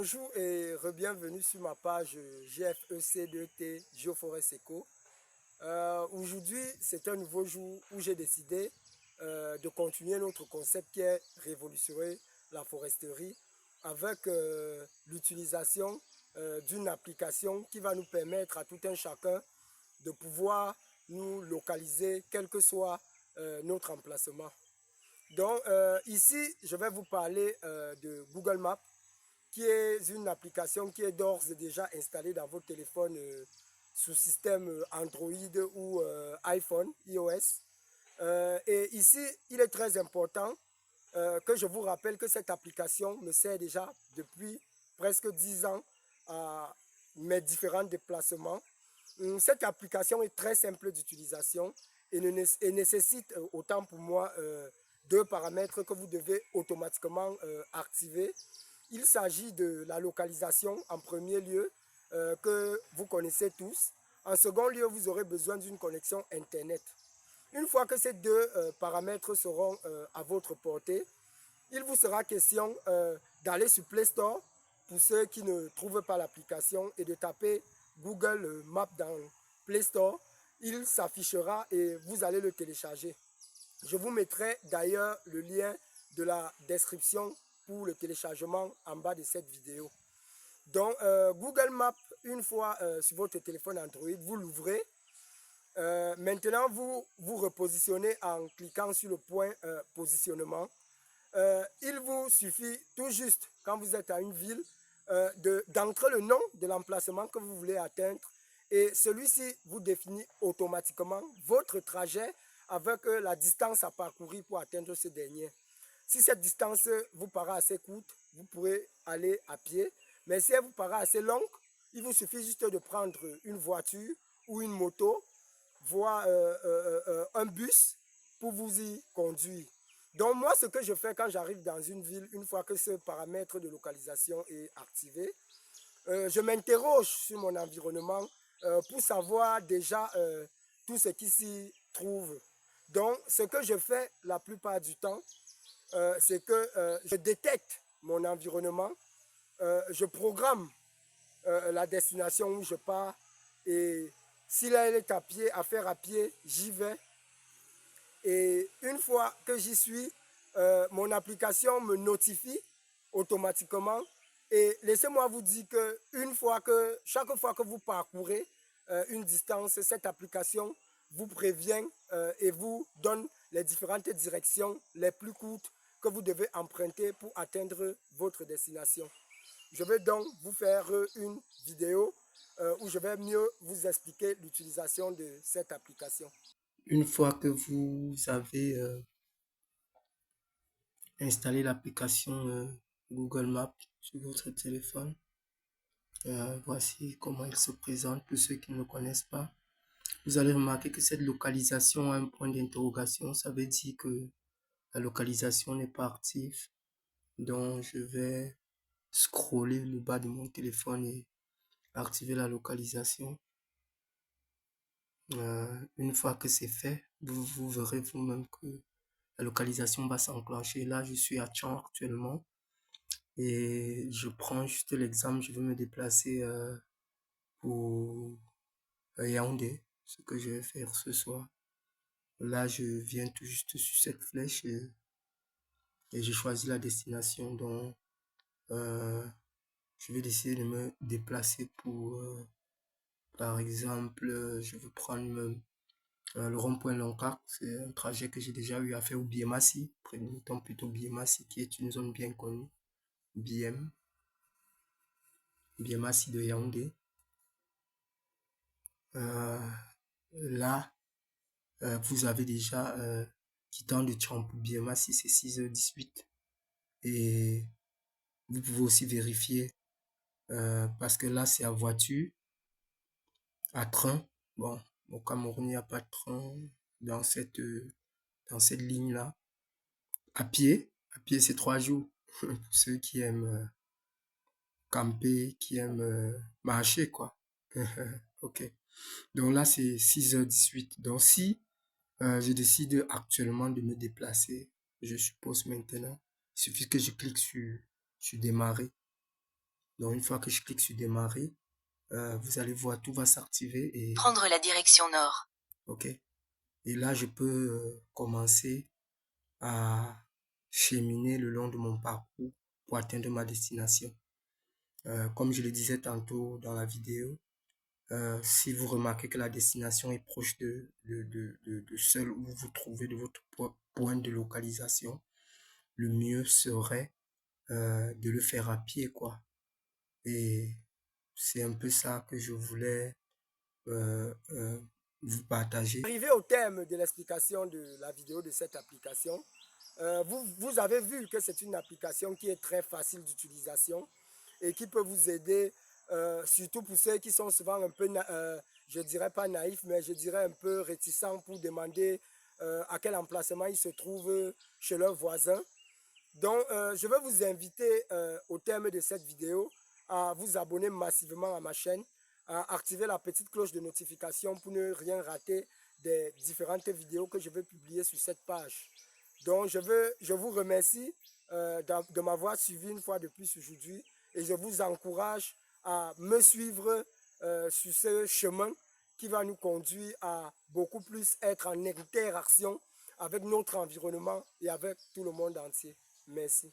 Bonjour et re-bienvenue sur ma page GFEC2T Geoforest Eco. Aujourd'hui, c'est un nouveau jour où j'ai décidé de continuer notre concept qui est révolutionner la foresterie avec l'utilisation d'une application qui va nous permettre à tout un chacun de pouvoir nous localiser quel que soit notre emplacement. Donc ici, je vais vous parler de Google Maps qui est une application qui est d'ores et déjà installée dans votre téléphone sous système Android ou iPhone, iOS. Et ici, il est très important que je vous rappelle que cette application me sert déjà depuis presque 10 ans à mes différents déplacements. Cette application est très simple d'utilisation et nécessite autant pour moi deux paramètres que vous devez automatiquement activer. Il s'agit de la localisation en premier lieu que vous connaissez tous. En second lieu, vous aurez besoin d'une connexion Internet. Une fois que ces deux paramètres seront à votre portée, il vous sera question d'aller sur Play Store pour ceux qui ne trouvent pas l'application et de taper Google Maps dans Play Store. Il s'affichera et vous allez le télécharger. Je vous mettrai d'ailleurs le lien de la description pour le téléchargement en bas de cette vidéo. Donc Google Maps, une fois sur votre téléphone Android, vous l'ouvrez. Maintenant, vous vous repositionnez en cliquant sur le point positionnement. Il vous suffit tout juste, quand vous êtes à une ville, d'entrer le nom de l'emplacement que vous voulez atteindre et celui-ci vous définit automatiquement votre trajet avec la distance à parcourir pour atteindre ce dernier. Si cette distance vous paraît assez courte, vous pourrez aller à pied, mais si elle vous paraît assez longue, il vous suffit juste de prendre une voiture ou une moto, voire un bus pour vous y conduire. Donc moi, ce que je fais quand j'arrive dans une ville, une fois que ce paramètre de localisation est activé, je m'interroge sur mon environnement pour savoir déjà tout ce qui s'y trouve. Donc ce que je fais la plupart du temps, c'est que je détecte mon environnement, je programme la destination où je pars et si là elle est à pied, à faire à pied, j'y vais. Et une fois que j'y suis, mon application me notifie automatiquement. Et laissez-moi vous dire que chaque fois que vous parcourez une distance, cette application vous prévient et vous donne les différentes directions les plus courtes que vous devez emprunter pour atteindre votre destination. Je vais donc vous faire une vidéo où je vais mieux vous expliquer l'utilisation de cette application. Une fois que vous avez installé l'application Google Maps sur votre téléphone, voici comment il se présente pour ceux qui ne le connaissent pas. Vous allez remarquer que cette localisation a un point d'interrogation. Ça veut dire que la localisation n'est pas active. Donc, je vais scroller le bas de mon téléphone et activer la localisation. Une fois que c'est fait, vous verrez vous-même que la localisation va s'enclencher. Là, je suis à Tchang actuellement et je prends juste l'exemple. Je veux me déplacer pour Yaoundé, ce que je vais faire ce soir. Là, je viens tout juste sur cette flèche et je choisis la destination. Donc, je vais décider de me déplacer pour, par exemple, je veux prendre le rond-point Loncac. C'est un trajet que j'ai déjà eu à faire au Biémassi, prenons plutôt Biémassi, qui est une zone bien connue. Biémassi de Yaoundé. Là, vous avez déjà quittant de Tchang pour Biémassi, c'est 6h18. Et vous pouvez aussi vérifier parce que là, c'est à voiture, à train. Bon, au Cameroun, il n'y a pas de train dans cette ligne-là. À pied, c'est 3 jours. Pour ceux qui aiment camper, qui aiment marcher, quoi. Ok. Donc là, c'est 6h18. Donc si je décide actuellement de me déplacer, je suppose maintenant, il suffit que je clique sur démarrer. Donc, une fois que je clique sur démarrer, vous allez voir, tout va s'activer et... Prendre la direction nord. OK. Et là, je peux commencer à cheminer le long de mon parcours pour atteindre ma destination. Comme je le disais tantôt dans la vidéo, si vous remarquez que la destination est proche de celle où vous vous trouvez de votre point de localisation, le mieux serait de le faire à pied, quoi. Et c'est un peu ça que je voulais vous partager. Arrivé au terme de l'explication de la vidéo de cette application, vous avez vu que c'est une application qui est très facile d'utilisation et qui peut vous aider, surtout pour ceux qui sont souvent un peu, je dirais pas naïfs, mais je dirais un peu réticents pour demander à quel emplacement ils se trouvent chez leurs voisins. Donc, je vais vous inviter au terme de cette vidéo à vous abonner massivement à ma chaîne, à activer la petite cloche de notification pour ne rien rater des différentes vidéos que je vais publier sur cette page. Donc, je vous remercie de m'avoir suivi une fois de plus aujourd'hui et je vous encourage à me suivre sur ce chemin qui va nous conduire à beaucoup plus être en interaction avec notre environnement et avec tout le monde entier. Merci.